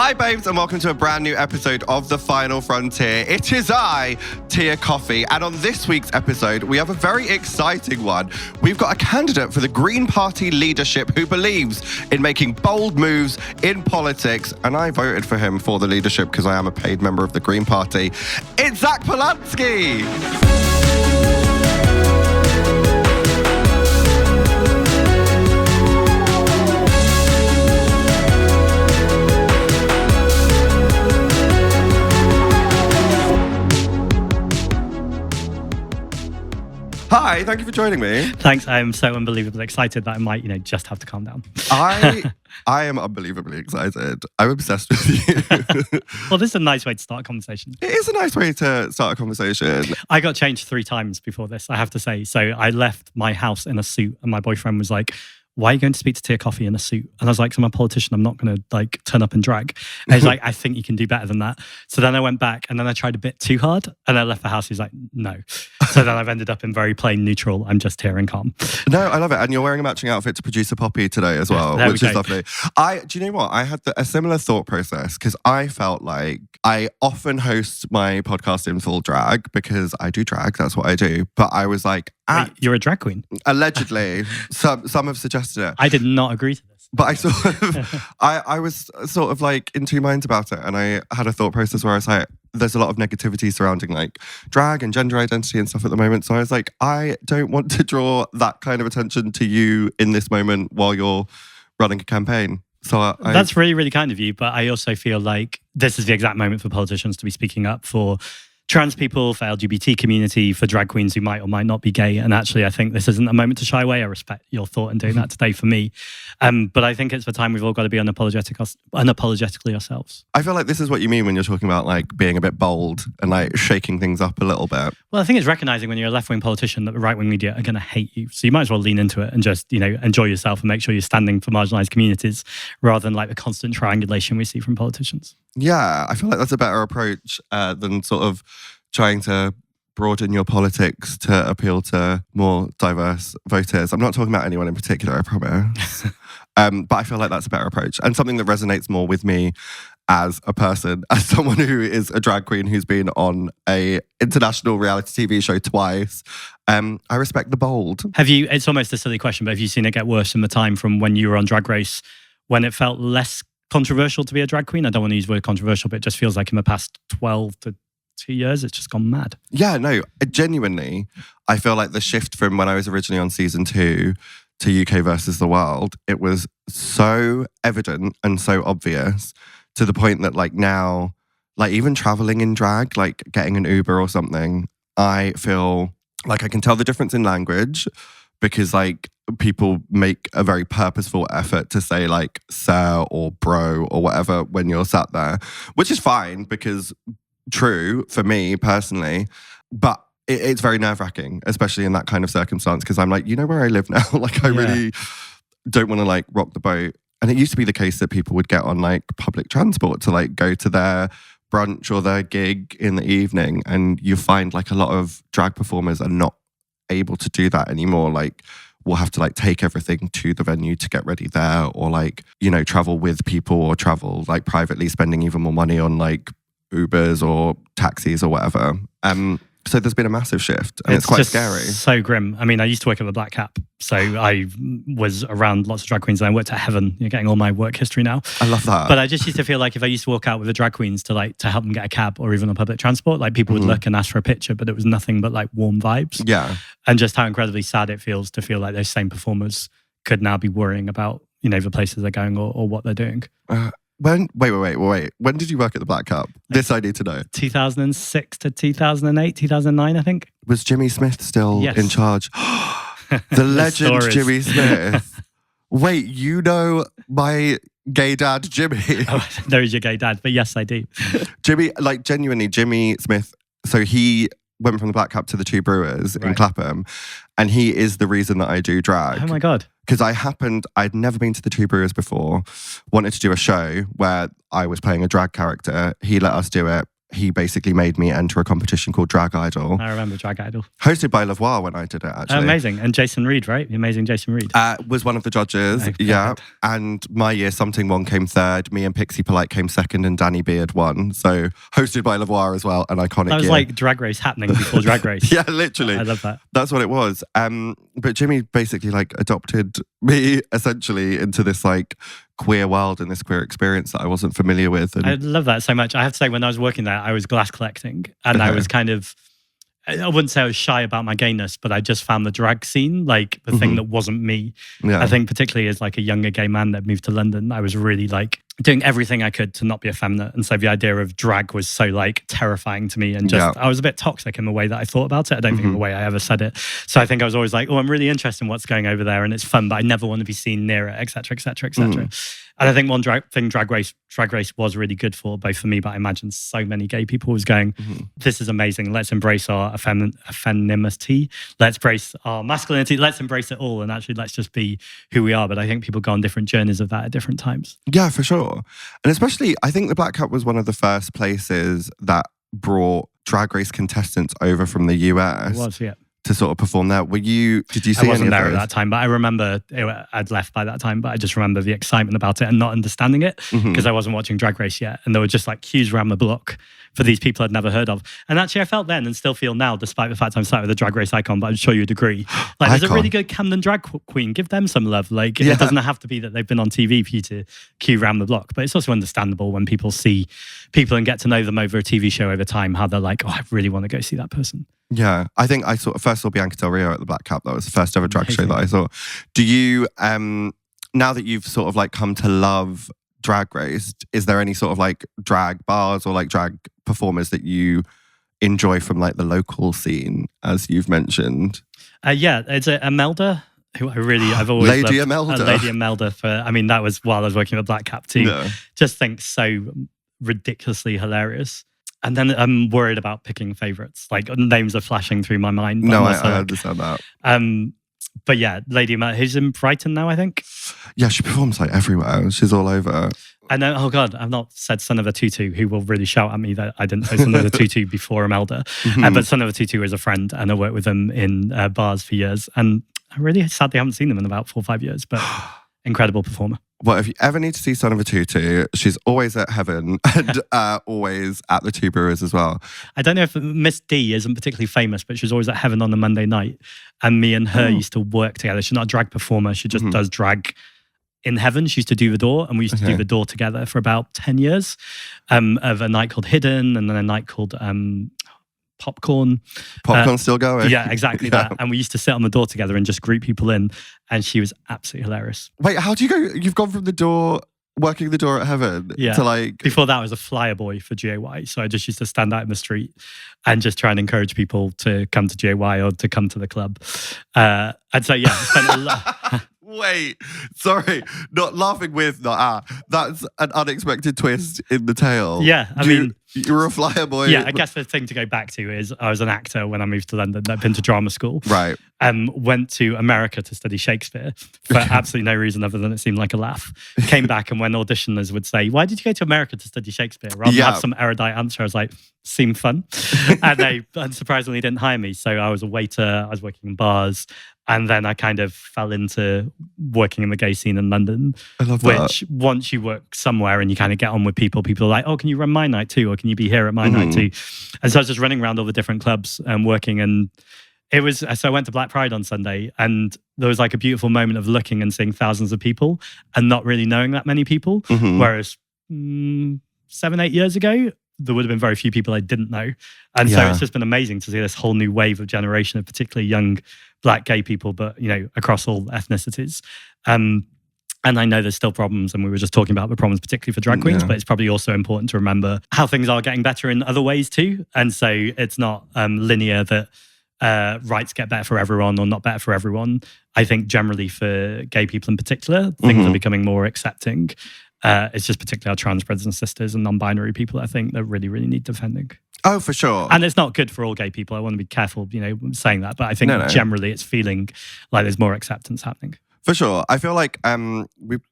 Hi babes and welcome to a brand new episode of the Final FronTia. It is I, Tia Kofi, and on this week's episode we have a very exciting one. We've got a candidate for the Green Party leadership who believes in making bold moves in politics, and I voted for him for the leadership because I am a paid member of the Green Party. It's Zack Polanski! Hi, thank you for joining me. Thanks. I'm so unbelievably excited that I might, just have to calm down. I am unbelievably excited. I'm obsessed with you. Well, this is a nice way to start a conversation. It is a nice way to start a conversation. I got changed 3 times before this, I have to say. So I left my house in a suit and my boyfriend was like, why are you going to speak to Tia Kofi in a suit? And I was like, I'm a politician. I'm not going to turn up in drag. And he's like, I think you can do better than that. So then I went back and then I tried a bit too hard and I left the house. He's like, no. So then I've ended up in very plain neutral. I'm just here and calm. No, I love it. And you're wearing a matching outfit to Producer Poppy today as well, which is lovely. Do you know what? I had a similar thought process because I felt like I often host my podcast in full drag because I do drag. That's what I do. But I was like, wait, you're a drag queen? Allegedly. Some have suggested it. I did not agree to this. But I sort of, I was sort of like in two minds about it. And I had a thought process where I was like, there's a lot of negativity surrounding like drag and gender identity and stuff at the moment. So I was like, I don't want to draw that kind of attention to you in this moment while you're running a campaign. So that's really, really kind of you. But I also feel like this is the exact moment for politicians to be speaking up for trans people, for LGBT community, for drag queens who might or might not be gay. And actually, I think this isn't a moment to shy away. I respect your thought in doing that today for me. But I think it's the time we've all got to be unapologetically ourselves. I feel like this is what you mean when you're talking about like being a bit bold and like shaking things up a little bit. Well, I think it's recognizing when you're a left-wing politician that the right-wing media are going to hate you. So you might as well lean into it and just, enjoy yourself and make sure you're standing for marginalized communities rather than like the constant triangulation we see from politicians. Yeah, I feel like that's a better approach than sort of trying to broaden your politics to appeal to more diverse voters. I'm not talking about anyone in particular, I promise. But I feel like that's a better approach and something that resonates more with me as a person, as someone who is a drag queen who's been on a international reality TV show twice. I respect the bold. It's almost a silly question, but have you seen it get worse in the time from when you were on Drag Race, when it felt less controversial to be a drag queen? I don't want to use the word controversial, but it just feels like in the past 12 to 2 years, it's just gone mad. Yeah, no, genuinely, I feel like the shift from when I was originally on season 2 to UK versus the World, it was so evident and so obvious to the point that like now, like even traveling in drag, like getting an Uber or something, I feel like I can tell the difference in language because like people make a very purposeful effort to say like sir or bro or whatever when you're sat there, which is fine because true for me personally, but it's very nerve-wracking, especially in that kind of circumstance because I'm like, you know where I live now? Like I really don't want to like rock the boat. And it used to be the case that people would get on like public transport to like go to their brunch or their gig in the evening, and you find like a lot of drag performers are not able to do that anymore. Like we'll have to like take everything to the venue to get ready there, or like, travel with people or travel like privately, spending even more money on like Ubers or taxis or whatever. So there's been a massive shift and it's quite scary. So grim. I mean, I used to work at the Black Cap, so I was around lots of drag queens and I worked at Heaven. You're getting all my work history now. I love that. But I just used to feel like if I used to walk out with the drag queens to help them get a cab or even on public transport, like people would look and ask for a picture, but it was nothing but like warm vibes. Yeah. And just how incredibly sad it feels to feel like those same performers could now be worrying about, the places they're going or what they're doing. Wait. When did you work at the Black Cup? This I need to know. 2006 to 2008, 2009, I think. Was Jimmy Smith still in charge? The legend Jimmy Smith. Wait, you know my gay dad, Jimmy? Oh, there is your gay dad, but yes, I do. Jimmy, like genuinely, Jimmy Smith. So he went from the Black Cup to the Two Brewers in Clapham, and he is the reason that I do drag. Oh my God. Because I'd never been to the Two Brewers before, wanted to do a show where I was playing a drag character. He let us do it. he basically made me enter a competition called Drag Idol, I remember Drag Idol. hosted by Lavoie when I did it, actually. Amazing. And Jason Reed, right? The amazing Jason Reed. Was one of the judges, Oh, yeah. perfect. And my year, Something One came third. Me and Pixie Polite came second, and Danny Beard won. So hosted by Lavoie as well, an iconic That was year. like Drag Race happening before Drag Race. Yeah, literally. I love that. That's what it was. But Jimmy basically like adopted me essentially into this like queer world and this queer experience that I wasn't familiar with. And I love that so much. I have to say, when I was working there, I was glass collecting, and I was kind of, I wouldn't say I was shy about my gayness, but I just found the drag scene like the thing that wasn't me. yeah. I think particularly as like a younger gay man that moved to London, I was really like doing everything I could to not be effeminate. And so the idea of drag was so like terrifying to me, and just I was a bit toxic in the way that I thought about it. I don't think in the way I ever said it. So I think I was always like, oh, I'm really interested in what's going over there and it's fun, but I never want to be seen near it, etc., etc., etc. And I think one thing Drag Race was really good for, both for me, but I imagine so many gay people was going, this is amazing. Let's embrace our femininity. Let's embrace our masculinity. Let's embrace it all. And actually, let's just be who we are. But I think people go on different journeys of that at different times. Yeah, for sure. And especially, I think the Black Cup was one of the first places that brought Drag Race contestants over from the US. It was, yeah. To sort of perform there. Did you see I wasn't any there of at those? that time, but I remember I'd left by that time, but I just remember the excitement about it and not understanding it because I wasn't watching Drag Race yet. And there were just like queues around the block for these people I'd never heard of. And actually I felt then and still feel now, despite the fact I'm sat with a Drag Race icon, but I'm sure you'd agree. Like there's a Icon. really good Camden drag queen. Give them some love. Like it doesn't have to be that they've been on TV for you to queue around the block, but it's also understandable when people see people and get to know them over a TV show over time, how they're like, oh, I really want to go see that person. Yeah, I think I first saw Bianca Del Rio at the Black Cup. That was the first ever drag show that I saw. Do you, now that you've sort of like come to love Drag Race, is there any sort of like drag bars or like drag performers that you enjoy from like the local scene, as you've mentioned? Yeah, it's Imelda, who I've always Lady loved. Imelda. Lady Imelda that was while I was working at Black Cap too. Yeah. Just think so ridiculously hilarious. And then I'm worried about picking favourites. Like names are flashing through my mind. No, I understand that. But yeah, Lady Imelda, who's in Brighton now, I think. Yeah, she performs like everywhere. She's all over. And then, oh God, I've not said Son of a Tutu, who will really shout at me that I didn't say Son of a Tutu before Imelda. But Son of a Tutu is a friend, and I worked with them in bars for years. And I really sadly haven't seen them in about 4 or 5 years, but incredible performer. Well, if you ever need to see Son of a Tutu, she's always at Heaven and always at the Two Brewers as well. I don't know if Miss D isn't particularly famous, but she's always at Heaven on a Monday night. And me and her used to work together. She's not a drag performer. She just does drag in Heaven. She used to do the door, and we used to do the door together for about 10 years of a night called Hidden and then a night called Popcorn. Popcorn's still going. Yeah, exactly that. And we used to sit on the door together and just greet people in. And she was absolutely hilarious. Wait, how do you go? You've gone from the door, working the door at Heaven, to like... Before that, I was a flyer boy for GAY. So I just used to stand out in the street and just try and encourage people to come to GAY or to come to the club. And so, yeah, I spent a lot... Wait, sorry, not laughing with, not that's an unexpected twist in the tale. Yeah, I mean... You were a flyer boy. Yeah, I guess the thing to go back to is I was an actor when I moved to London. I'd been to drama school. Right. Went to America to study Shakespeare for absolutely no reason other than it seemed like a laugh. Came back, and when auditioners would say, why did you go to America to study Shakespeare? Rather than have some erudite answer, I was like, seemed fun. And they unsurprisingly didn't hire me. So I was a waiter, I was working in bars. And then I kind of fell into working in the gay scene in London. I love that. Which once you work somewhere and you kind of get on with people are like, oh, can you run my night too? Or can you be here at my night too? And so I was just running around all the different clubs and working. And it was, so I went to Black Pride on Sunday, and there was like a beautiful moment of looking and seeing thousands of people and not really knowing that many people. Whereas 7-8 years ago, there would have been very few people I didn't know. And so it's just been amazing to see this whole new wave of generation of particularly young Black gay people, but, you know, across all ethnicities. And I know there's still problems, and we were just talking about the problems, particularly for drag queens, but it's probably also important to remember how things are getting better in other ways too. And so it's not linear that rights get better for everyone or not better for everyone. I think generally for gay people in particular, things are becoming more accepting. It's just particularly our trans brothers and sisters and non-binary people, I think, that really, really need defending. Oh, for sure. And it's not good for all gay people. I want to be careful, you know, saying that. But I think generally it's feeling like there's more acceptance happening. For sure. I feel like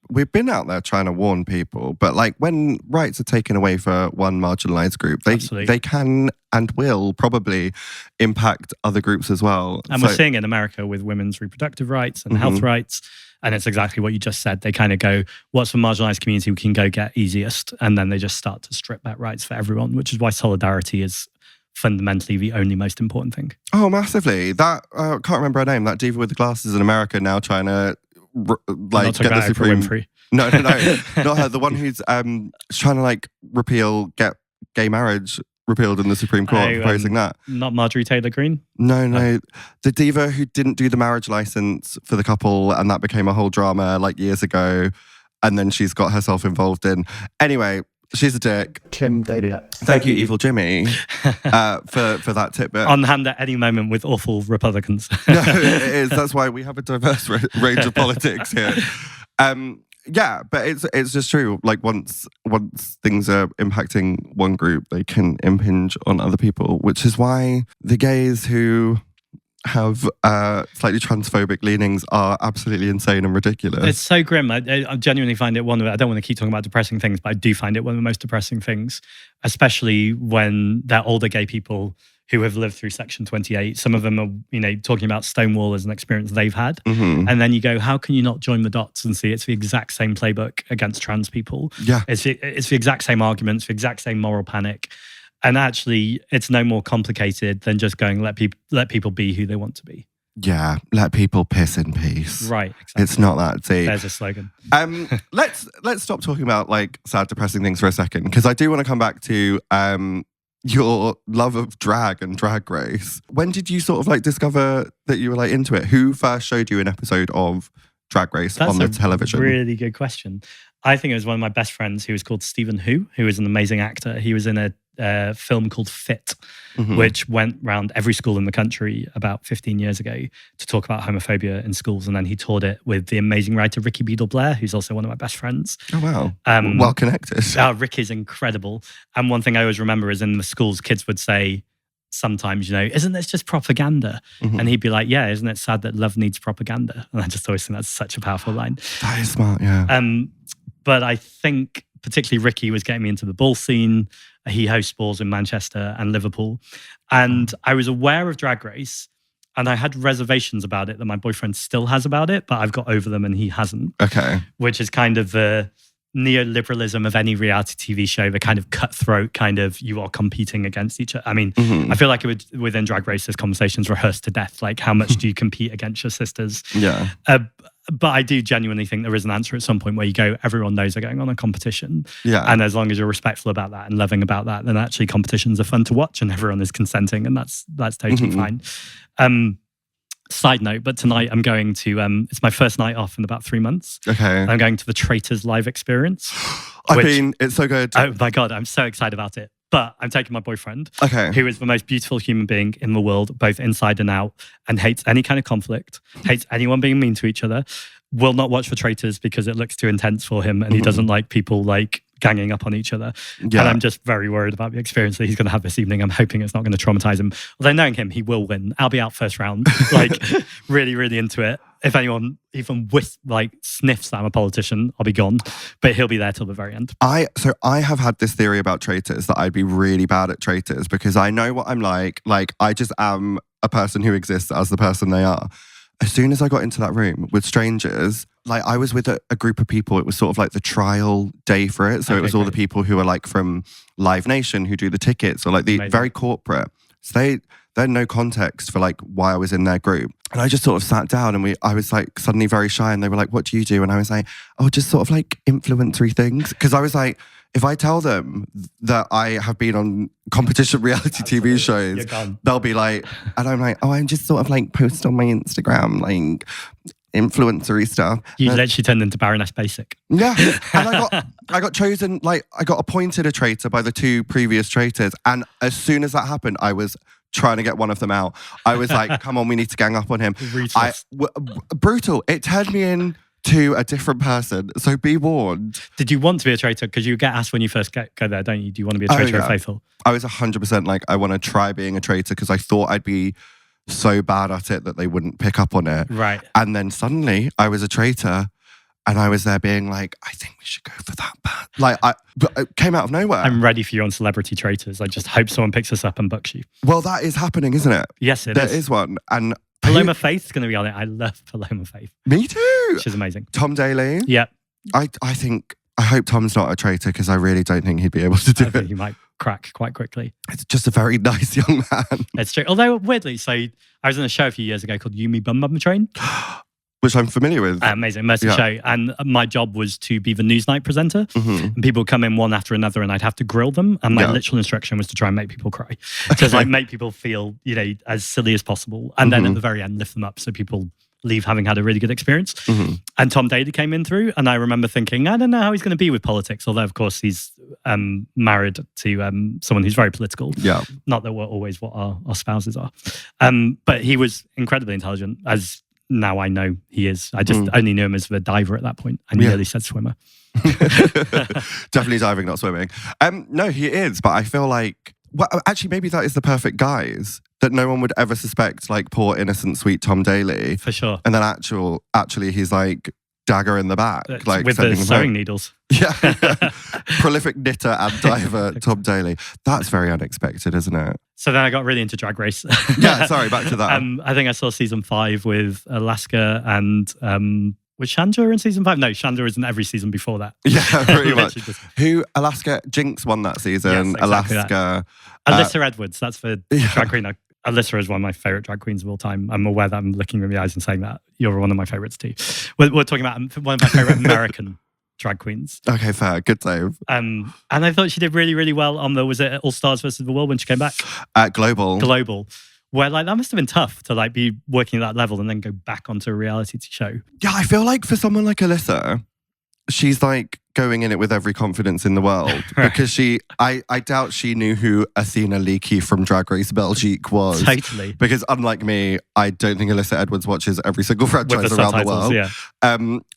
we've been out there trying to warn people, but like when rights are taken away for one marginalized group, they can and will probably impact other groups as well. And we're seeing it in America with women's reproductive rights and health rights. And it's exactly what you just said. They kind of go, what's for marginalized community we can go get easiest? And then they just start to strip back rights for everyone, which is why solidarity is fundamentally the only most important thing. Oh, massively. That, can't remember her name, that diva with the glasses in America now trying to get the Supreme... No, not her. The one who's trying to like get gay marriage repealed in the Supreme Court, proposing that. Not Marjorie Taylor Greene? No. The diva who didn't do the marriage license for the couple, and that became a whole drama like years ago, and then she's got herself involved in... Anyway, she's a dick. Thank you, Evil Jimmy, for that tidbit. On hand at any moment with awful Republicans. No, it is. That's why we have a diverse range of politics here. Yeah, but it's just true. Like once things are impacting one group, they can impinge on other people, which is why the gays who have slightly transphobic leanings are absolutely insane and ridiculous. It's so grim. I genuinely find it one of I don't want to keep talking about depressing things, but I do find it one of the most depressing things, especially when they're older gay people who have lived through Section 28. Some of them are, talking about Stonewall as an experience they've had. And then you go, how can you not join the dots and see it's the exact same playbook against trans people? Yeah. It's the exact same arguments, the exact same moral panic. And actually, it's no more complicated than just going, let people be who they want to be. Yeah, let people piss in peace. Right, exactly. It's not that deep. There's a slogan. Let's stop talking about like sad, depressing things for a second, because I do want to come back to your love of drag and Drag Race. When did you sort of like discover that you were like into it? Who first showed you an episode of Drag Race on the television? Really good question. I think it was one of my best friends who was called Stephen who is an amazing actor. He was in a film called Fit, which went round every school in the country about 15 years ago to talk about homophobia in schools. And then he toured it with the amazing writer Ricky Beadle-Blair, who's also one of my best friends. Oh, wow. Well connected. Ricky's incredible. And one thing I always remember is in the schools, kids would say sometimes, isn't this just propaganda? And he'd be like, yeah, isn't it sad that love needs propaganda? And I just always think that's such a powerful line. That is smart, yeah. But I think particularly Ricky was getting me into the ball scene. He hosts balls in Manchester and Liverpool. And I was aware of Drag Race and I had reservations about it that my boyfriend still has about it, but I've got over them and he hasn't. Okay. Which is kind of the neoliberalism of any reality TV show, the kind of cutthroat kind of you are competing against each other. I mean, I feel like within Drag Race, there's conversations rehearsed to death. Like how much do you compete against your sisters? Yeah. But I do genuinely think there is an answer at some point where you go, everyone knows they're going on a competition. Yeah. And as long as you're respectful about that and loving about that, then actually competitions are fun to watch and everyone is consenting and that's totally fine. Side note, but tonight I'm going to, it's my first night off in about 3 months. Okay. I'm going to the Traitors live experience. It's so good. Oh my God, I'm so excited about it. But I'm taking my boyfriend, who is the most beautiful human being in the world, both inside and out, and hates any kind of conflict, hates anyone being mean to each other, will not watch the Traitors because it looks too intense for him, and he doesn't like people like ganging up on each other. Yeah. And I'm just very worried about the experience that he's going to have this evening. I'm hoping it's not going to traumatize him. Although knowing him, he will win. I'll be out first round, like really, really into it. If anyone even sniffs that I'm a politician, I'll be gone. But he'll be there till the very end. So I have had this theory about Traitors that I'd be really bad at Traitors because I know what I'm like. Like I just am a person who exists as the person they are. As soon as I got into that room with strangers, like I was with a group of people, it was sort of like the trial day for it. So it was all the people who are like from Live Nation who do the tickets or like the very corporate. So they had no context for like why I was in their group. And I just sort of sat down and I was like suddenly very shy and they were like, what do you do? And I was like, oh, just sort of like influencery things. Because I was like, if I tell them that I have been on competition reality TV shows, they'll be like, and I'm like, oh, I'm just sort of like post on my Instagram, like influencery stuff. You literally turned into Baroness Basic. Yeah. And I got chosen, like I got appointed a traitor by the 2 previous traitors. And as soon as that happened, I was trying to get one of them out. I was like, come on, we need to gang up on him. Brutal. It turned me into a different person. So be warned. Did you want to be a traitor? Because you get asked when you first go there, don't you? Do you want to be a traitor or faithful? I was 100% like, I want to try being a traitor because I thought I'd be so bad at it that they wouldn't pick up on it. Right. And then suddenly I was a traitor and I was there being like, I think we should go for that bad. Like, it came out of nowhere. I'm ready for you on Celebrity Traitors. I just hope someone picks us up and books you. Well, that is happening, isn't it? Yes, it is. There is one. And Paloma Faith's going to be on it. I love Paloma Faith. Me too. She's amazing. Tom Daley. Yeah. I hope Tom's not a traitor because I really don't think he'd be able to do I think it. he might crack quite quickly. It's just a very nice young man. It's true. Although, weirdly, so I was in a show a few years ago called You Me Bum Bum Train. Which I'm familiar with. Amazing, immersive show. And my job was to be the Newsnight presenter. Mm-hmm. And people would come in one after another and I'd have to grill them. And my literal instruction was to try and make people cry. Just like make people feel, as silly as possible. And then at the very end, lift them up so people leave having had a really good experience. Mm-hmm. And Tom Daley came in through, and I remember thinking, I don't know how he's going to be with politics, although of course he's married to someone who's very political. Yeah. Not that we're always what our spouses are. But he was incredibly intelligent, as now I know he is. I just only knew him as the diver at that point. I nearly said swimmer. Definitely diving, not swimming. No, he is, but I feel like, well, actually, maybe that is the perfect guise that no one would ever suspect, like poor innocent sweet Tom Daley. For sure. And then actually he's like dagger in the back, like with the sewing needles. Yeah. Prolific knitter and diver Tom Daley. That's very unexpected, isn't it? So then I got really into Drag Race. Yeah, sorry, back to that. I think I saw season 5 with Alaska and was Chandra in season 5? No, Chandra was in every season before that. Yeah, pretty much. Who, Alaska, Jinx won that season. Yes, exactly Alaska. Alyssa Edwards, that's the drag queen. Alyssa is one of my favourite drag queens of all time. I'm aware that I'm looking in the eyes and saying that. You're one of my favourites too. We're talking about one of my favourite American drag queens. Okay, fair. Good save. And I thought she did really, really well on was it All Stars versus the World when she came back? Global. Where like that must have been tough to like be working at that level and then go back onto a reality show. Yeah, I feel like for someone like Alyssa, she's like going in it with every confidence in the world because I doubt she knew who Athena Leakey from Drag Race Belgique was. Totally. Because unlike me, I don't think Alyssa Edwards watches every single franchise around the world. Yeah.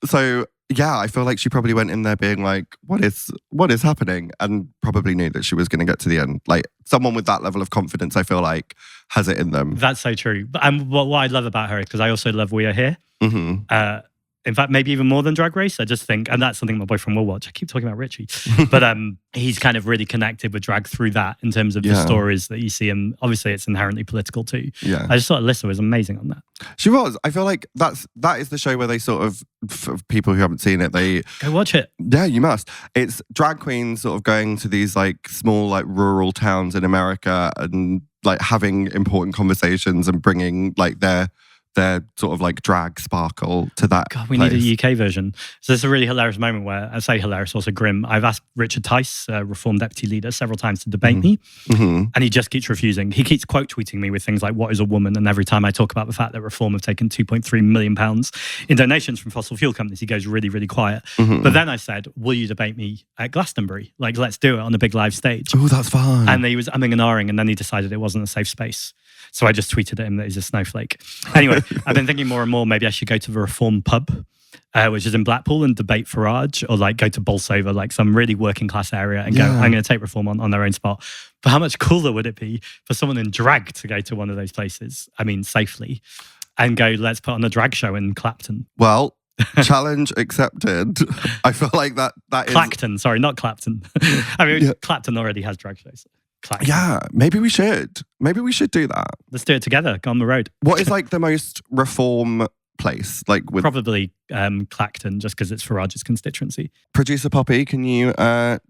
So yeah, I feel like she probably went in there being like, what is happening? And probably knew that she was going to get to the end. Like someone with that level of confidence, I feel like has it in them. That's so true. And what I love about her is because I also love We Are Here. Mm-hmm. In fact, maybe even more than Drag Race. I just think, and that's something my boyfriend will watch. I keep talking about Richie, but he's kind of really connected with drag through that in terms of the stories that you see. And obviously, it's inherently political too. Yeah, I just thought Alyssa was amazing on that. She was. I feel like that is the show where they sort of, for people who haven't seen it, they go watch it. Yeah, you must. It's drag queens sort of going to these like small like rural towns in America and like having important conversations and bringing like their sort of like drag sparkle to that. God, we need a UK version. So there's a really hilarious moment where, I say hilarious, also grim. I've asked Richard Tice, Reform Deputy Leader, several times to debate me. Mm-hmm. And he just keeps refusing. He keeps quote tweeting me with things like, what is a woman? And every time I talk about the fact that Reform have taken £2.3 million in donations from fossil fuel companies, he goes really, really quiet. Mm-hmm. But then I said, will you debate me at Glastonbury? Like, let's do it on a big live stage. Oh, that's fun. And he was umming and ahhing, and then he decided it wasn't a safe space. So I just tweeted at him that he's a snowflake. Anyway, I've been thinking more and more, maybe I should go to the Reform pub, which is in Blackpool, and debate Farage, or like go to Bolsover, like some really working class area, and go, I'm going to take Reform on their own spot. But how much cooler would it be for someone in drag to go to one of those places, I mean, safely, and go, let's put on a drag show in Clapton. Well, challenge accepted. I feel like that is... Clacton, sorry, not Clapton. I mean, Clapton already has drag shows. Clacton. Yeah, maybe we should do that. Let's do it together. Go on the road. What is like the most Reform place? Like with probably Clacton, just because it's Farage's constituency. Producer Poppy, can you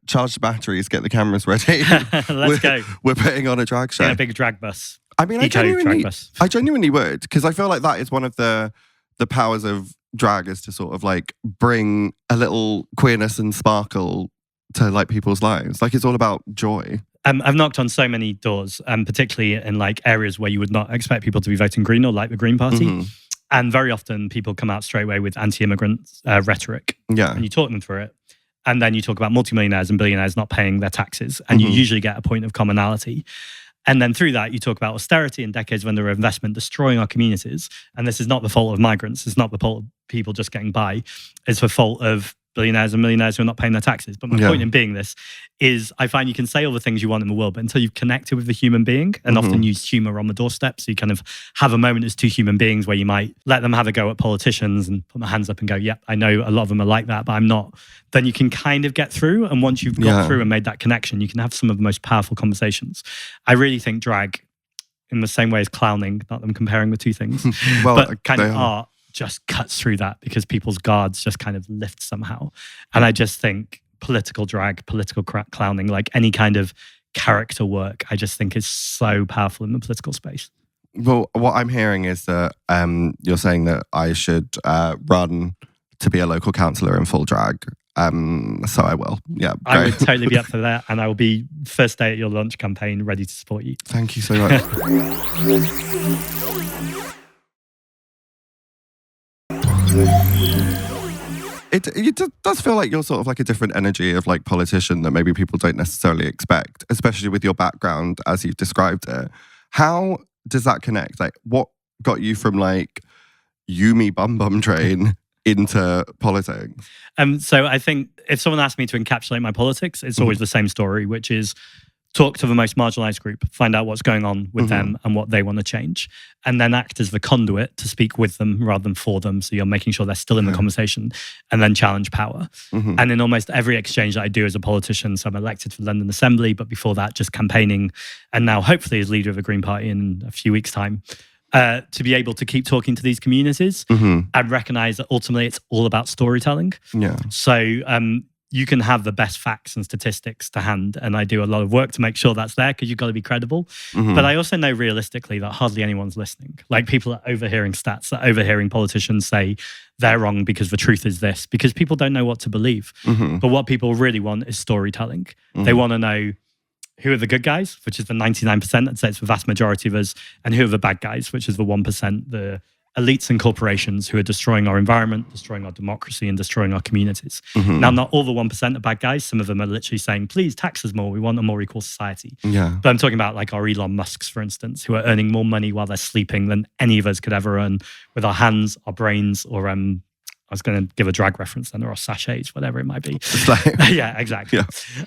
charge the batteries, get the cameras ready? Let's go. We're putting on a drag show. In a big drag bus. I mean, I genuinely would, because I feel like that is one of the powers of drag, is to sort of like bring a little queerness and sparkle to like people's lives. Like it's all about joy. I've knocked on so many doors, particularly in like areas where you would not expect people to be voting Green or like the Green Party. Mm-hmm. And very often people come out straight away with anti-immigrant rhetoric. Yeah. And you talk them through it. And then you talk about multimillionaires and billionaires not paying their taxes. And you usually get a point of commonality. And then through that, you talk about austerity and decades of underinvestment destroying our communities. And this is not the fault of migrants. It's not the fault of people just getting by. It's the fault of billionaires and millionaires who are not paying their taxes. But my Yeah. point in being this is I find you can say all the things you want in the world, but until you've connected with the human being and often use humor on the doorstep. So you kind of have a moment as two human beings where you might let them have a go at politicians and put my hands up and go, yep, I know a lot of them are like that, but I'm not. Then you can kind of get through. And once you've got through and made that connection, you can have some of the most powerful conversations. I really think drag, in the same way as clowning, not them comparing the two things, Well, but kind of art just cuts through that because people's guards just kind of lift somehow. And I just think political drag, political clowning, like any kind of character work, I just think is so powerful in the political space. Well, what I'm hearing is that you're saying that I should run to be a local councillor in full drag. So I will. Yeah. I great. would totally be up for that. And I will be first day at your launch campaign ready to support you. Thank you so much. It does feel like you're sort of like a different energy of like politician that maybe people don't necessarily expect, especially with your background as you've described it. How does that connect? Like, what got you from like Yumi Bum Bum Train into politics? So I think if someone asked me to encapsulate my politics, it's always the same story, which is talk to the most marginalized group, find out what's going on with them and what they want to change, and then act as the conduit to speak with them rather than for them. So you're making sure they're still in the conversation, and then challenge power. And in almost every exchange that I do as a politician, so I'm elected for London Assembly, but before that, just campaigning, and now hopefully as leader of the Green Party in a few weeks' time, to be able to keep talking to these communities and recognize that ultimately it's all about storytelling. Yeah. So you can have the best facts and statistics to hand, and I do a lot of work to make sure that's there because you've got to be credible. But I also know realistically that hardly anyone's listening. Like people are overhearing stats, that overhearing politicians say they're wrong because the truth is this, because people don't know what to believe. But what people really want is storytelling. They want to know who are the good guys, which is the 99%, I'd say it's the vast majority of us, and who are the bad guys, which is the 1%, the elites and corporations who are destroying our environment, destroying our democracy, and destroying our communities. Now, not all the 1% are bad guys. Some of them are literally saying, please tax us more. We want a more equal society. Yeah. But I'm talking about like our Elon Musks, for instance, who are earning more money while they're sleeping than any of us could ever earn with our hands, our brains, or I was going to give a drag reference then, or sachets, whatever it might be. Yeah, exactly.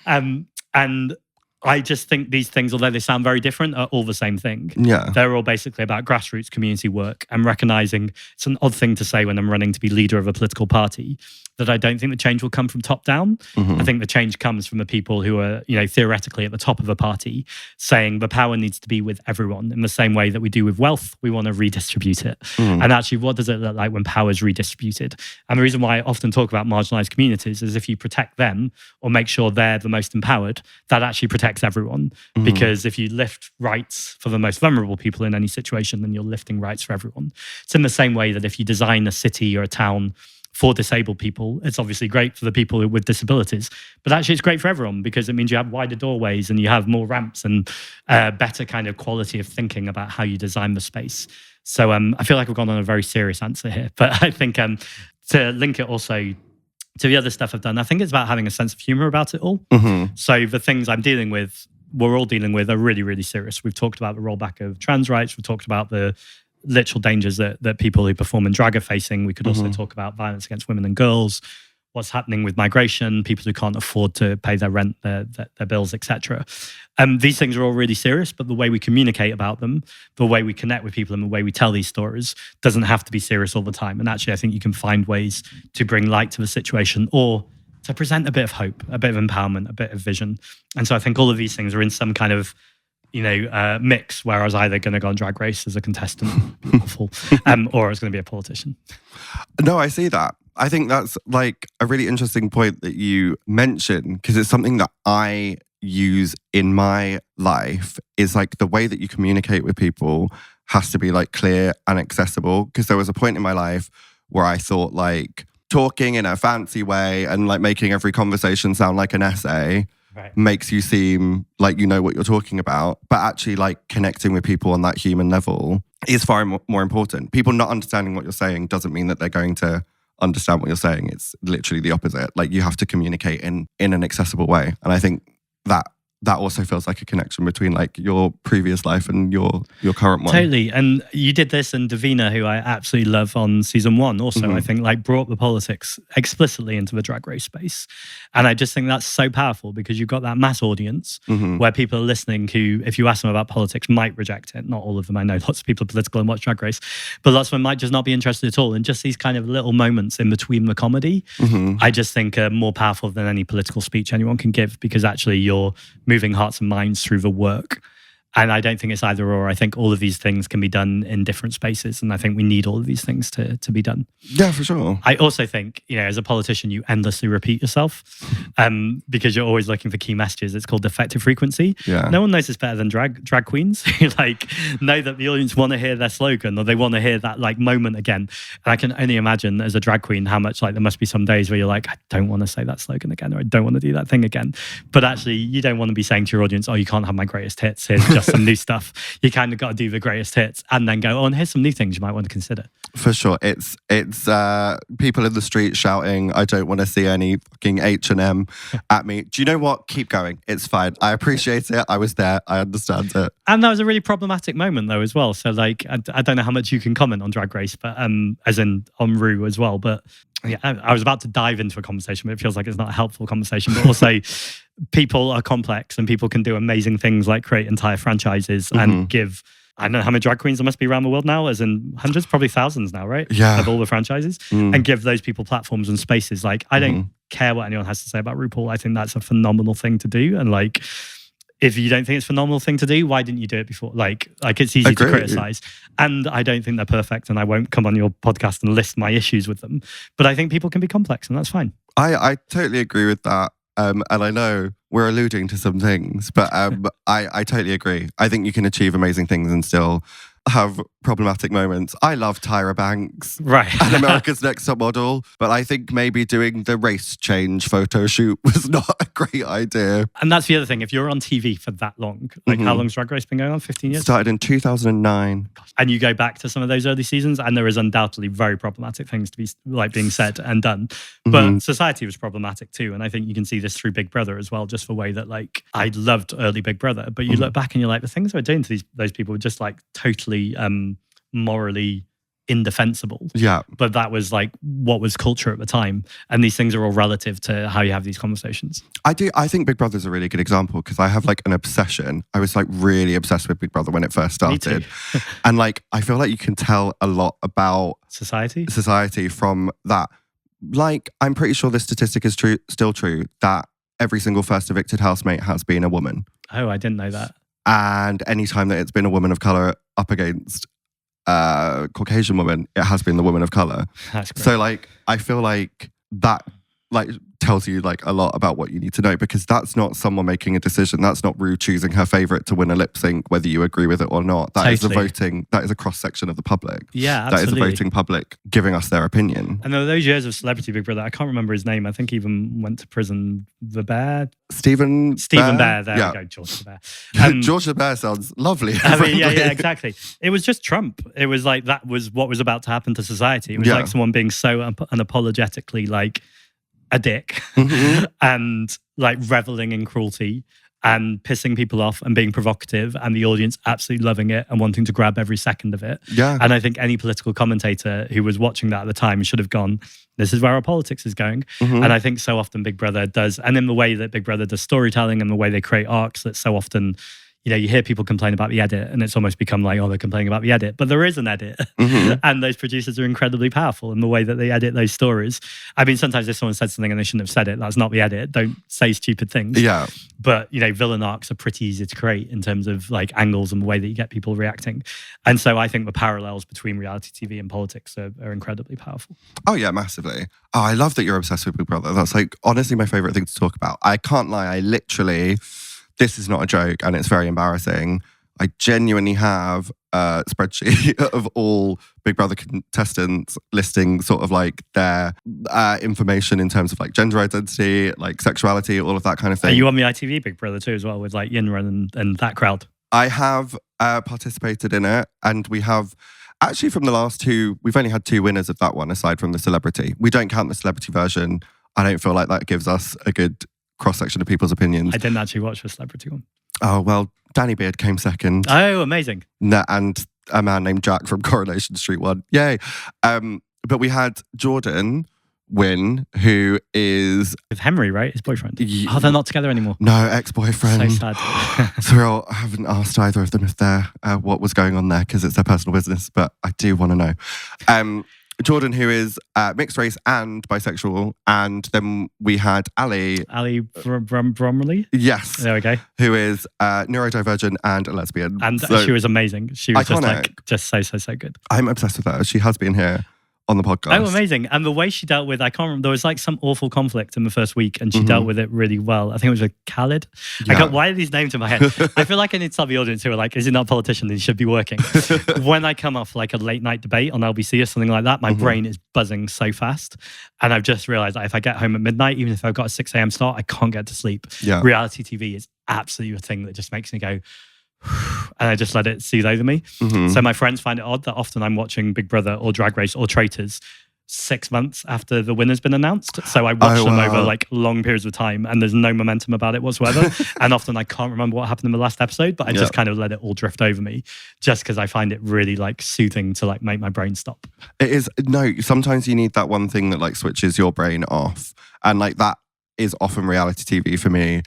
Yeah. And I just think these things, although they sound very different, are all the same thing. Yeah. They're all basically about grassroots community work and recognizing it's an odd thing to say when I'm running to be leader of a political party, that I don't think the change will come from top down. I think the change comes from the people who are, theoretically at the top of a party saying the power needs to be with everyone in the same way that we do with wealth. We want to redistribute it. And actually, what does it look like when power is redistributed? And the reason why I often talk about marginalized communities is if you protect them or make sure they're the most empowered, that actually protects everyone. Because if you lift rights for the most vulnerable people in any situation, then you're lifting rights for everyone. It's in the same way that if you design a city or a town for disabled people, it's obviously great for the people with disabilities, but actually it's great for everyone because it means you have wider doorways and you have more ramps and better kind of quality of thinking about how you design the space. So I feel like we've gone on a very serious answer here, but I think to link it also to the other stuff I've done, I think it's about having a sense of humor about it all. So the things I'm dealing with, we're all dealing with, are really, really serious. We've talked about the rollback of trans rights. We've talked about the literal dangers that people who perform in drag are facing. We could also talk about violence against women and girls, what's happening with migration, people who can't afford to pay their rent, their bills, etc. These things are all really serious, but the way we communicate about them, the way we connect with people and the way we tell these stories doesn't have to be serious all the time. And actually, I think you can find ways to bring light to the situation or to present a bit of hope, a bit of empowerment, a bit of vision. And so I think all of these things are in some kind of mix where I was either going to go on Drag Race as a contestant, awful, or I was going to be a politician. No, I see that. I think that's like a really interesting point that you mentioned, because it's something that I use in my life is like the way that you communicate with people has to be like clear and accessible. Because there was a point in my life where I thought like talking in a fancy way and like making every conversation sound like an essay makes you seem like you know what you're talking about, but actually like connecting with people on that human level is far more important. People not understanding what you're saying doesn't mean that they're going to understand what you're saying. It's literally the opposite. Like you have to communicate in an accessible way. And I think that that also feels like a connection between like your previous life and your current one. Totally. And you did this, and Davina, who I absolutely love on season 1 also, I think like brought the politics explicitly into the Drag Race space. And I just think that's so powerful because you've got that mass audience where people are listening who, if you ask them about politics, might reject it. Not all of them. I know lots of people are political and watch Drag Race, but lots of them might just not be interested at all. And just these kind of little moments in between the comedy, I just think are more powerful than any political speech anyone can give, because actually you're moving hearts and minds through the work. And I don't think it's either or. I think all of these things can be done in different spaces. And I think we need all of these things to be done. Yeah, for sure. I also think, as a politician, you endlessly repeat yourself because you're always looking for key messages. It's called defective frequency. Yeah. No one knows this better than drag queens who like know that the audience want to hear their slogan, or they want to hear that like moment again. And I can only imagine as a drag queen how much like there must be some days where you're like, I don't want to say that slogan again, or I don't want to do that thing again. But actually, you don't want to be saying to your audience, oh, you can't have my greatest hits. Here's just some new stuff. You kind of got to do the greatest hits and then go, oh, and here's some new things you might want to consider. For sure. It's people in the street shouting, I don't want to see any fucking H&M at me. Do you know what? Keep going. It's fine. I appreciate it. I was there. I understand it. And that was a really problematic moment though as well. So like, I don't know how much you can comment on Drag Race, but as in on Rue as well. But yeah, I was about to dive into a conversation, but it feels like it's not a helpful conversation. But also, people are complex and people can do amazing things like create entire franchises and give, I don't know how many drag queens there must be around the world now, as in hundreds, probably thousands now, right? Yeah. Of all the franchises, and give those people platforms and spaces. Like, I don't care what anyone has to say about RuPaul. I think that's a phenomenal thing to do. And like, if you don't think it's a phenomenal thing to do, why didn't you do it before? Like it's easy to criticize. And I don't think they're perfect, and I won't come on your podcast and list my issues with them. But I think people can be complex, and that's fine. I totally agree with that. And I know we're alluding to some things, but I totally agree. I think you can achieve amazing things and still have problematic moments. I love Tyra Banks, right? And America's Next Top Model, but I think maybe doing the race change photo shoot was not a great idea. And that's the other thing. If you're on TV for that long, like how long's Drag Race been going on? 15 years? Started in 2009. And you go back to some of those early seasons, and there is undoubtedly very problematic things to be like being said and done. But society was problematic too. And I think you can see this through Big Brother as well, just the way that like I loved early Big Brother, but you look back and you're like, the things they were doing to those people were just like totally morally indefensible. Yeah. But that was like what was culture at the time. And these things are all relative to how you have these conversations. I think Big Brother's a really good example because I have like an obsession. I was like really obsessed with Big Brother when it first started. Me too. And like, I feel like you can tell a lot about society from that. Like, I'm pretty sure this statistic is still true, that every single first evicted housemate has been a woman. Oh, I didn't know that. And any time that it's been a woman of colour up against Caucasian woman, it has been the woman of colour. That's great. So like, I feel like that like tells you like a lot about what you need to know, because that's not someone making a decision. That's not Rue choosing her favourite to win a lip sync, whether you agree with it or not. That is a voting, that is a cross section of the public. Yeah, absolutely. That is a voting public giving us their opinion. And there were those years of Celebrity Big Brother. I can't remember his name. I think he even went to prison. The Bear? Stephen Bear. There we go, George the Bear. George the Bear sounds lovely. I mean, yeah, exactly. It was just Trump. It was like that was what was about to happen to society. It was like someone being so unapologetically like a dick and like reveling in cruelty and pissing people off and being provocative, and the audience absolutely loving it and wanting to grab every second of it. Yeah. And I think any political commentator who was watching that at the time should have gone, this is where our politics is going. And I think so often Big Brother does, and in the way that Big Brother does storytelling and the way they create arcs, that so often, you know, you hear people complain about the edit and it's almost become like, oh, they're complaining about the edit. But there is an edit. And those producers are incredibly powerful in the way that they edit those stories. I mean, sometimes if someone said something and they shouldn't have said it, that's not the edit. Don't say stupid things. Yeah. But, you know, villain arcs are pretty easy to create in terms of like angles and the way that you get people reacting. And so I think the parallels between reality TV and politics are incredibly powerful. Oh, yeah, massively. Oh, I love that you're obsessed with Big Brother. That's like honestly my favourite thing to talk about. I can't lie. I literally... This is not a joke, and it's very embarrassing. I genuinely have a spreadsheet of all Big Brother contestants listing sort of like their information in terms of like gender identity, like sexuality, all of that kind of thing. Are you on the ITV Big Brother too as well with like Yinra and that crowd? I have participated in it, and we have actually from the last two, we've only had 2 winners of that one aside from the celebrity. We don't count the celebrity version. I don't feel like that gives us a good cross-section of people's opinions. I didn't actually watch the celebrity one. Oh, well, Danny Beard came second. Oh, amazing. And a man named Jack from Coronation Street won. Yay. But we had Jordan win, who is... With Henry, right? His boyfriend. Oh, they're not together anymore. No, ex-boyfriend. So sad. Cyril, I haven't asked either of them if they're what was going on there because it's their personal business, but I do want to know. Jordan, who is mixed race and bisexual, and then we had Ali Bromley. Yes, there we go. Who is neurodivergent and a lesbian, and she was amazing. She was just so good. I'm obsessed with her. She has been here on the podcast. Oh, amazing. And the way she dealt with, I can't remember, there was like some awful conflict in the first week and she dealt with it really well. I think it was with Khaled. Yeah. Why are these names in my head? I feel like I need to tell the audience who are like, is he not a politician? He should be working. When I come off like a late night debate on LBC or something like that, my brain is buzzing so fast. And I've just realized that if I get home at midnight, even if I've got a 6 a.m. start, I can't get to sleep. Yeah. Reality TV is absolutely a thing that just makes me go, and I just let it soothe over me. So my friends find it odd that often I'm watching Big Brother or Drag Race or Traitors 6 months after the winner's been announced. So I watch them over like long periods of time and there's no momentum about it whatsoever. And often I can't remember what happened in the last episode, but I just kind of let it all drift over me just because I find it really like soothing to like make my brain stop. It is, no, sometimes you need that one thing that like switches your brain off. And like that is often reality TV for me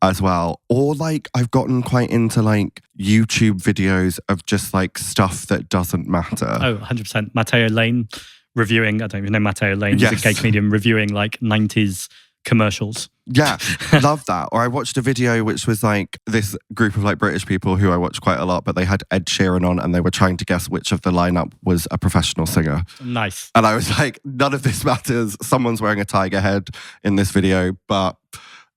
as well. Or like I've gotten quite into like YouTube videos of just like stuff that doesn't matter. Oh, 100%. Matteo Lane reviewing, I don't even know Matteo Lane, he's a gay comedian reviewing like 90s commercials. Yeah, love that. Or I watched a video which was like this group of like British people who I watch quite a lot, but they had Ed Sheeran on and they were trying to guess which of the lineup was a professional singer. Nice. And I was like, none of this matters. Someone's wearing a tiger head in this video, but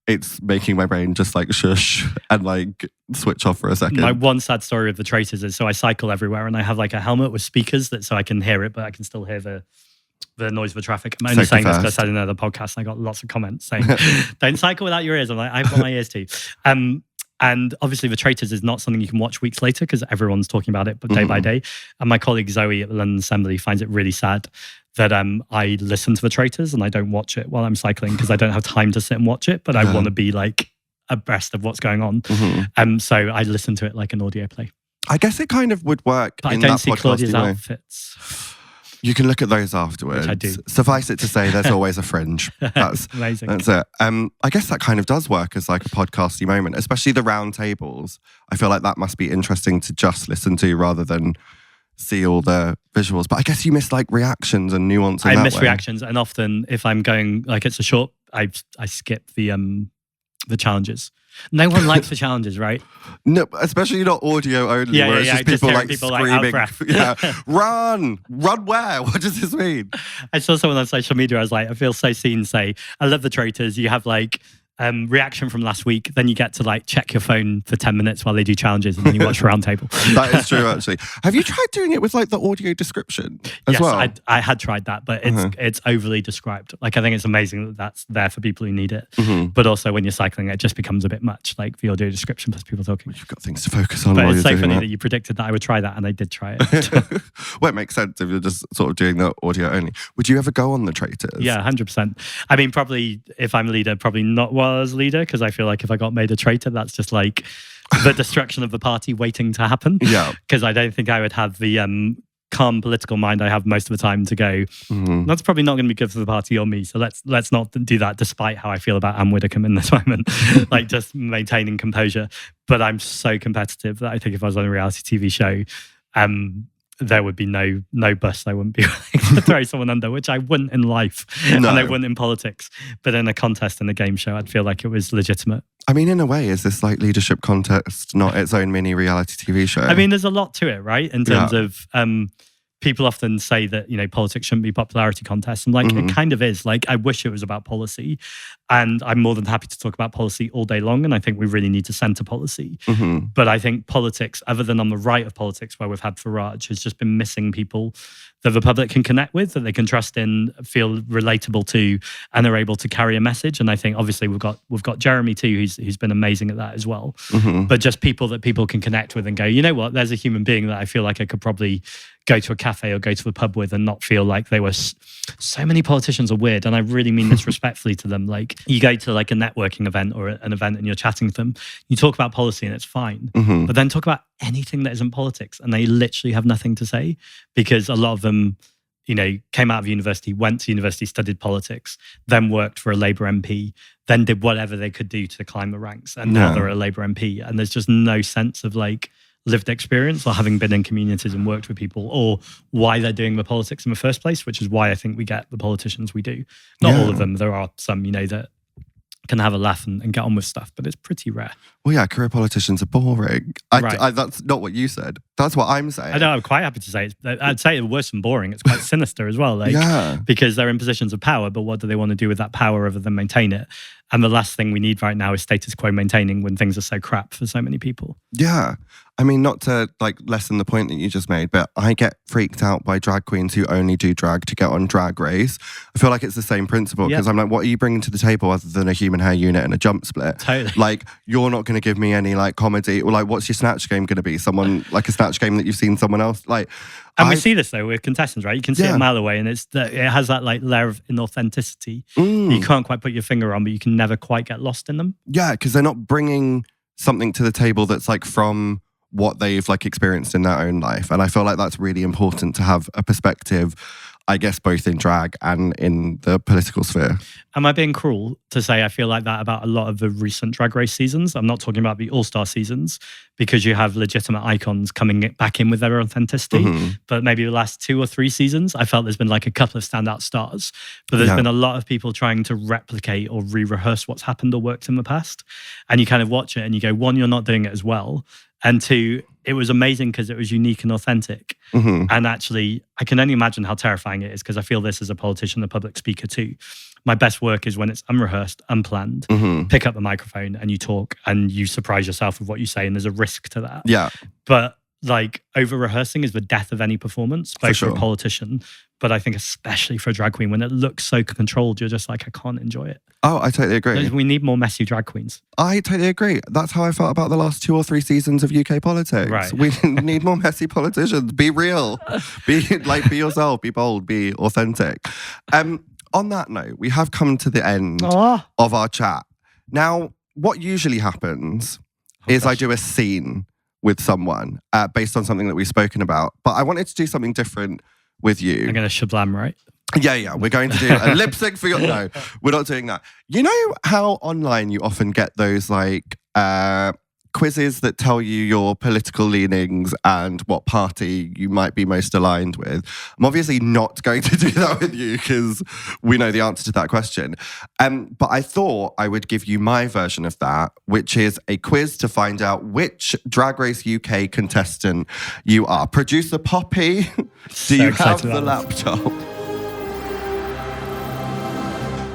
it's making my brain just like shush and like switch off for a second. My one sad story of the Traitors is, so I cycle everywhere and I have like a helmet with speakers so I can hear it, but I can still hear the noise of the traffic. I'm only saying this because I said in another podcast and I got lots of comments saying, don't cycle without your ears. I'm like, I've got my ears too. And obviously the Traitors is not something you can watch weeks later because everyone's talking about it, but day by day. And my colleague Zoe at the London Assembly finds it really sad that I listen to the Traitors and I don't watch it while I'm cycling because I don't have time to sit and watch it, but I want to be like abreast of what's going on. So I listen to it like an audio play. I guess it kind of would work. But I don't see Claudia's outfits. You can look at those afterwards. Which I do. Suffice it to say, there's always a fringe. That's amazing. That's it. I guess that kind of does work as like a podcasty moment, especially the round tables. I feel like that must be interesting to just listen to rather than see all the visuals. But I guess you miss like reactions and nuance. I miss reactions, and often if I'm going like it's a short, I skip the challenges. No one likes the challenges, right? No, especially not audio only. Where it's just people like screaming. Run where? What does this mean? I saw someone on social media. I was like, I feel so seen. Say, I love the Traitors. You have like reaction from last week. Then you get to like check your phone for 10 minutes while they do challenges, and then you watch Roundtable. That is true, actually. Have you tried doing it with like the audio description as well? Yes, I had tried that, but it's overly described. Like I think it's amazing that that's there for people who need it, but also when you're cycling, it just becomes a bit much. Like the audio description plus people talking. You've got things to focus on. But while it's so you're doing funny that you predicted that I would try that, and I did try it. Well, it makes sense if you're just sort of doing the audio only. Would you ever go on the Traitors? Yeah, 100%. I mean, probably if I'm a leader, probably not while I was leader, because I feel like if I got made a traitor, that's just like the destruction of the party waiting to happen. Yeah. Because I don't think I would have the calm political mind I have most of the time to go, that's probably not going to be good for the party or me. So let's not do that, despite how I feel about Anne Widdecombe in this moment. Like just maintaining composure. But I'm so competitive that I think if I was on a reality TV show, there would be no bus I wouldn't be willing to throw someone under, which I wouldn't in life, and I wouldn't in politics. But in a contest in a game show, I'd feel like it was legitimate. I mean, in a way, is this like leadership contest not its own mini reality TV show? I mean, there's a lot to it, right? In terms of people often say that, politics shouldn't be popularity contests. And like, it kind of is. Like, I wish it was about policy. And I'm more than happy to talk about policy all day long. And I think we really need to centre policy. But I think politics, other than on the right of politics, where we've had Farage, has just been missing people that the public can connect with, that they can trust in, feel relatable to, and are able to carry a message. And I think obviously we've got Jeremy too, who's been amazing at that as well. But just people that people can connect with and go, you know what, there's a human being that I feel like I could probably go to a cafe or go to the pub with and not feel like they were. So many politicians are weird, and I really mean this respectfully to them. Like, you go to like a networking event or an event and you're chatting with them, you talk about policy and it's fine, but then talk about anything that isn't politics and they literally have nothing to say, because a lot of them, you know, came out of university, went to university, studied politics, then worked for a Labour MP, then did whatever they could do to climb the ranks, and now they're a Labour MP, and there's just no sense of like lived experience or having been in communities and worked with people, or why they're doing the politics in the first place, which is why I think we get the politicians we do. Not all of them. There are some, you know, that can have a laugh and get on with stuff, but it's pretty rare. Well, yeah, career politicians are boring. That's not what you said. That's what I'm saying. I know, I'm quite happy to say it. I'd say it's worse than boring. It's quite sinister as well. Like, because they're in positions of power, but what do they want to do with that power other than maintain it? And the last thing we need right now is status quo maintaining when things are so crap for so many people. Yeah. I mean, not to like lessen the point that you just made, but I get freaked out by drag queens who only do drag to get on Drag Race. I feel like it's the same principle, because I'm like, what are you bringing to the table other than a human hair unit and a jump split? Totally. Like, you're not going to give me any like comedy, or like, what's your snatch game going to be? Someone like a snatch game that you've seen someone else like. And we see this though with contestants, right? You can see it a mile away, and it has that like layer of inauthenticity you can't quite put your finger on, but you can never quite get lost in them. Yeah, because they're not bringing something to the table that's like from what they've like experienced in their own life. And I feel like that's really important to have a perspective, I guess, both in drag and in the political sphere. Am I being cruel to say I feel like that about a lot of the recent Drag Race seasons? I'm not talking about the All-Star seasons, because you have legitimate icons coming back in with their authenticity. But maybe the last 2 or 3 seasons, I felt there's been like a couple of standout stars. But there's been a lot of people trying to replicate or re-rehearse what's happened or worked in the past. And you kind of watch it and you go, 1, you're not doing it as well. And 2, it was amazing because it was unique and authentic. And actually, I can only imagine how terrifying it is, because I feel this as a politician, a public speaker too. My best work is when it's unrehearsed, unplanned, pick up the microphone and you talk and you surprise yourself with what you say, and there's a risk to that. Yeah. But like, over-rehearsing is the death of any performance, both for a politician, but I think especially for a drag queen, when it looks so controlled, you're just like, I can't enjoy it. Oh, I totally agree. We need more messy drag queens. I totally agree. That's how I felt about the last 2 or 3 seasons of UK politics. Right. We need more messy politicians. Be real. Be yourself. Be bold. Be authentic. On that note, we have come to the end of our chat. Now, what usually happens is I do a scene with someone based on something that we've spoken about. But I wanted to do something different with you. I'm going to shablam, right? Yeah. We're going to do a lip sync for your... No, we're not doing that. You know how online you often get those like quizzes that tell you your political leanings and what party you might be most aligned with? I'm obviously not going to do that with you, because we know the answer to that question. But I thought I would give you my version of that, which is a quiz to find out which Drag Race UK contestant you are. Producer Poppy, do you have the laptop?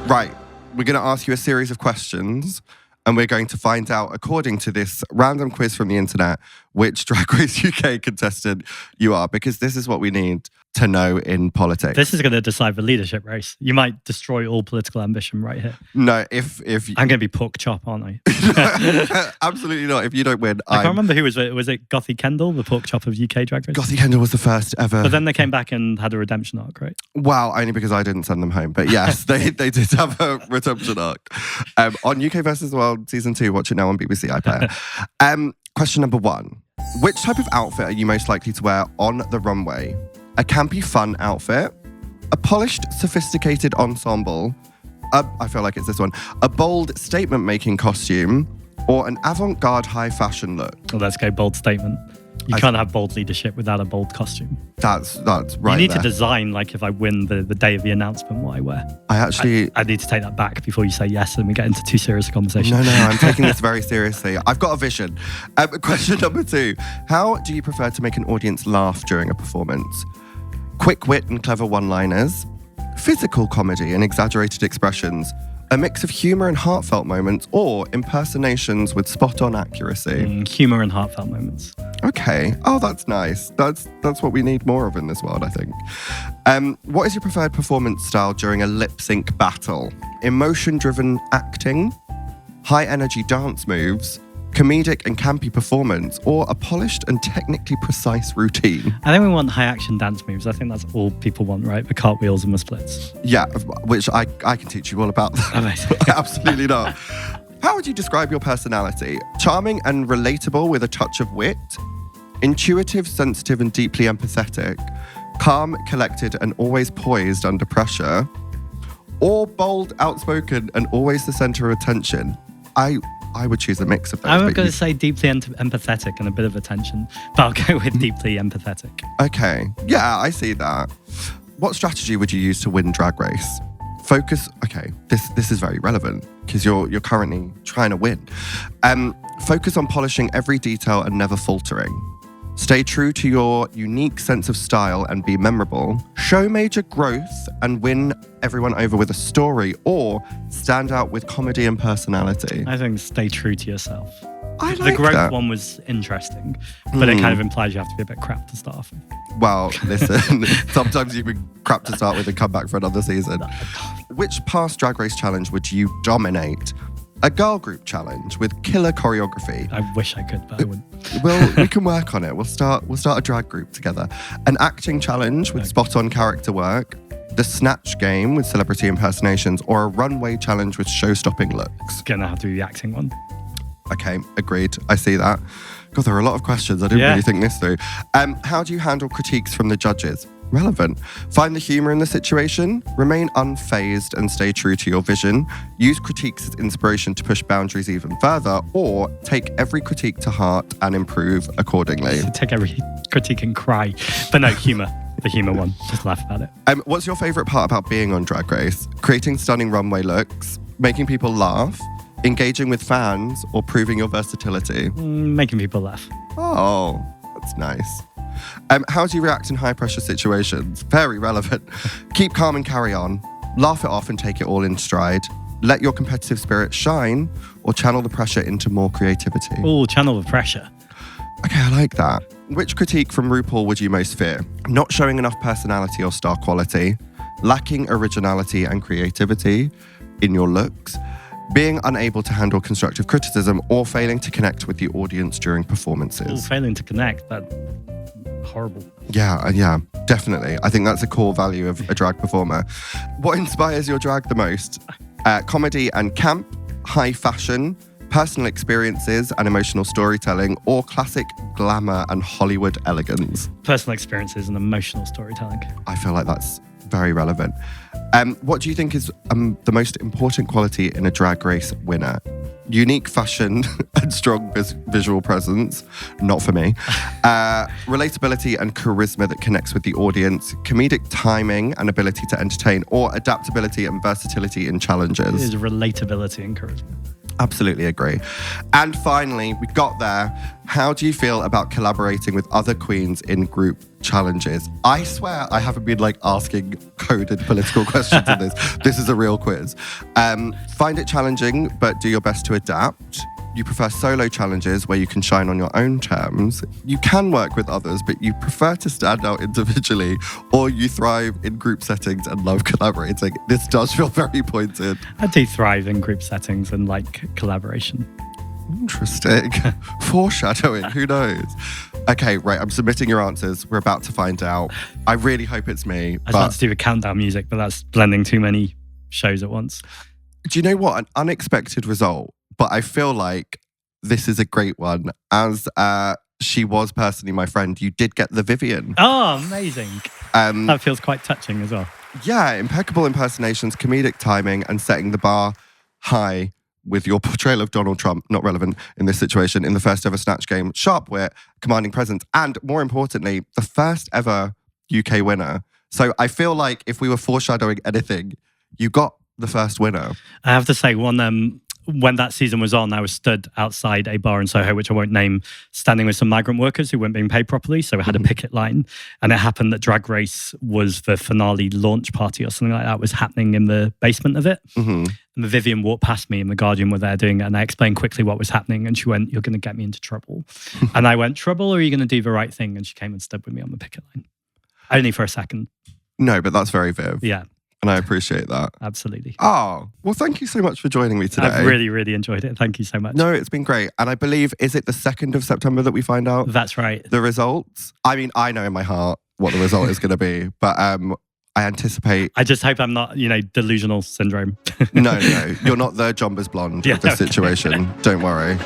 Right, we're going to ask you a series of questions, and we're going to find out, according to this random quiz from the internet, which Drag Race UK contestant you are, because this is what we need to know in politics. This is going to decide the leadership race. You might destroy all political ambition right here. No, if I'm going to be pork chop, aren't I? Absolutely not. If you don't win, I can't remember who was it. Was it Gothy Kendall, the pork chop of UK Drag Race? Gothy Kendall was the first ever. But then they came back and had a redemption arc, right? Wow, only because I didn't send them home. But yes, they did have a redemption arc. On UK versus the World Season 2, watch it now on BBC iPlayer. Question number 1. Which type of outfit are you most likely to wear on the runway? A campy fun outfit, a polished sophisticated ensemble, I feel like it's this one, a bold statement-making costume, or an avant-garde high fashion look? Well, let's go bold statement. You can't have bold leadership without a bold costume. That's right. You need to design, like, if I win the day of the announcement, what I wear. I need to take that back before you say yes and we get into too serious a conversation. No, I'm taking this very seriously. I've got a vision. Question number 2. How do you prefer to make an audience laugh during a performance? Quick wit and clever one-liners, physical comedy and exaggerated expressions, a mix of humour and heartfelt moments, or impersonations with spot-on accuracy? Humour and heartfelt moments. Okay. Oh, that's nice. That's what we need more of in this world, I think. What is your preferred performance style during a lip-sync battle? Emotion-driven acting, high-energy dance moves, comedic and campy performance, or a polished and technically precise routine? I think we want high action dance moves. I think that's all people want, right? The cartwheels and the splits. Yeah, which I can teach you all about that. Amazing. Absolutely not. How would you describe your personality? Charming and relatable with a touch of wit? Intuitive, sensitive, and deeply empathetic? Calm, collected, and always poised under pressure? Or bold, outspoken, and always the center of attention? I would choose a mix of those. I'm going to say deeply empathetic and a bit of attention, but I'll go with deeply empathetic. Okay. Yeah, I see that. What strategy would you use to win Drag Race? Focus. Okay, this is very relevant because you're currently trying to win. Focus on polishing every detail and never faltering. Stay true to your unique sense of style and be memorable. Show major growth and win everyone over with a story, or stand out with comedy and personality. I think stay true to yourself. I like the growth that. one was interesting, but it kind of implies you have to be a bit crap to start off with. Well, listen, sometimes you can crap to start with and come back for another season. Which past Drag Race challenge would you dominate? A girl group challenge with killer choreography. I wish I could, but I wouldn't. Well, we can work on it. We'll start a drag group together. An acting challenge with spot-on character work. The snatch game with celebrity impersonations, or a runway challenge with show-stopping looks. Gonna have to be the acting one. Okay, agreed. I see that. God, there are a lot of questions. I didn't really think this through. How do you handle critiques from the judges? Relevant. Find the humour in the situation. Remain unfazed and stay true to your vision. Use critiques as inspiration to push boundaries even further, or take every critique to heart and improve accordingly. Take every critique and cry. But no, humour. The humour one. Just laugh about it. What's your favourite part about being on Drag Race? Creating stunning runway looks, making people laugh, engaging with fans, or proving your versatility? Making people laugh. Oh, that's nice. How do you react in high pressure situations? Very relevant. Keep calm and carry on. Laugh it off and take it all in stride. Let your competitive spirit shine, or channel the pressure into more creativity. Oh, channel the pressure. Okay, I like that. Which critique from RuPaul would you most fear? Not showing enough personality or star quality, lacking originality and creativity in your looks, being unable to handle constructive criticism, or failing to connect with the audience during performances? Failing to connect, that horrible. Yeah, definitely. I think that's a core value of a drag performer. What inspires your drag the most? Comedy and camp, high fashion, personal experiences and emotional storytelling, or classic glamour and Hollywood elegance? Personal experiences and emotional storytelling. I feel like that's very relevant. What do you think is the most important quality in a Drag Race winner? Unique fashion and strong visual presence, not for me. Relatability and charisma that connects with the audience, comedic timing and ability to entertain, or adaptability and versatility in challenges? It is relatability and charisma. Absolutely agree. And finally, we got there. How do you feel about collaborating with other queens in group challenges? I swear I haven't been asking coded political questions in this. This is a real quiz. Find it challenging, but do your best to adapt. You prefer solo challenges where you can shine on your own terms. You can work with others, but you prefer to stand out individually, or you thrive in group settings and love collaborating. This does feel very pointed. I do thrive in group settings and like collaboration. Interesting. Foreshadowing, who knows? Okay, right, I'm submitting your answers. We're about to find out. I really hope it's me. I was about to do the countdown music, but that's blending too many shows at once. Do you know what? An unexpected result, but I feel like this is a great one. As she was personally my friend, you did get the Vivian. Oh, amazing. That feels quite touching as well. Yeah, impeccable impersonations, comedic timing, and setting the bar high with your portrayal of Donald Trump, not relevant in this situation, in the first ever Snatch Game, sharp wit, commanding presence, and more importantly, the first ever UK winner. So I feel like if we were foreshadowing anything, you got the first winner. I have to say, when that season was on, I was stood outside a bar in Soho, which I won't name, standing with some migrant workers who weren't being paid properly. So we had a picket line. And it happened that Drag Race was the finale launch party or something like that was happening in the basement of it. Mm-hmm. And the Vivian walked past me and the Guardian were there doing it. And I explained quickly what was happening. And she went, "You're going to get me into trouble." And I went, "Trouble, or are you going to do the right thing?" And she came and stood with me on the picket line. Only for a second. No, but that's very Viv. Yeah. And I appreciate that. Absolutely. Oh, well, thank you so much for joining me today. I've really, really enjoyed it. Thank you so much. No, it's been great. And I believe, is it the 2nd of September that we find out That's right. the results? I mean, I know in my heart what the result is going to be, but I anticipate... I just hope I'm not, delusional syndrome. No. You're not the Jombers blonde of this situation. Don't worry.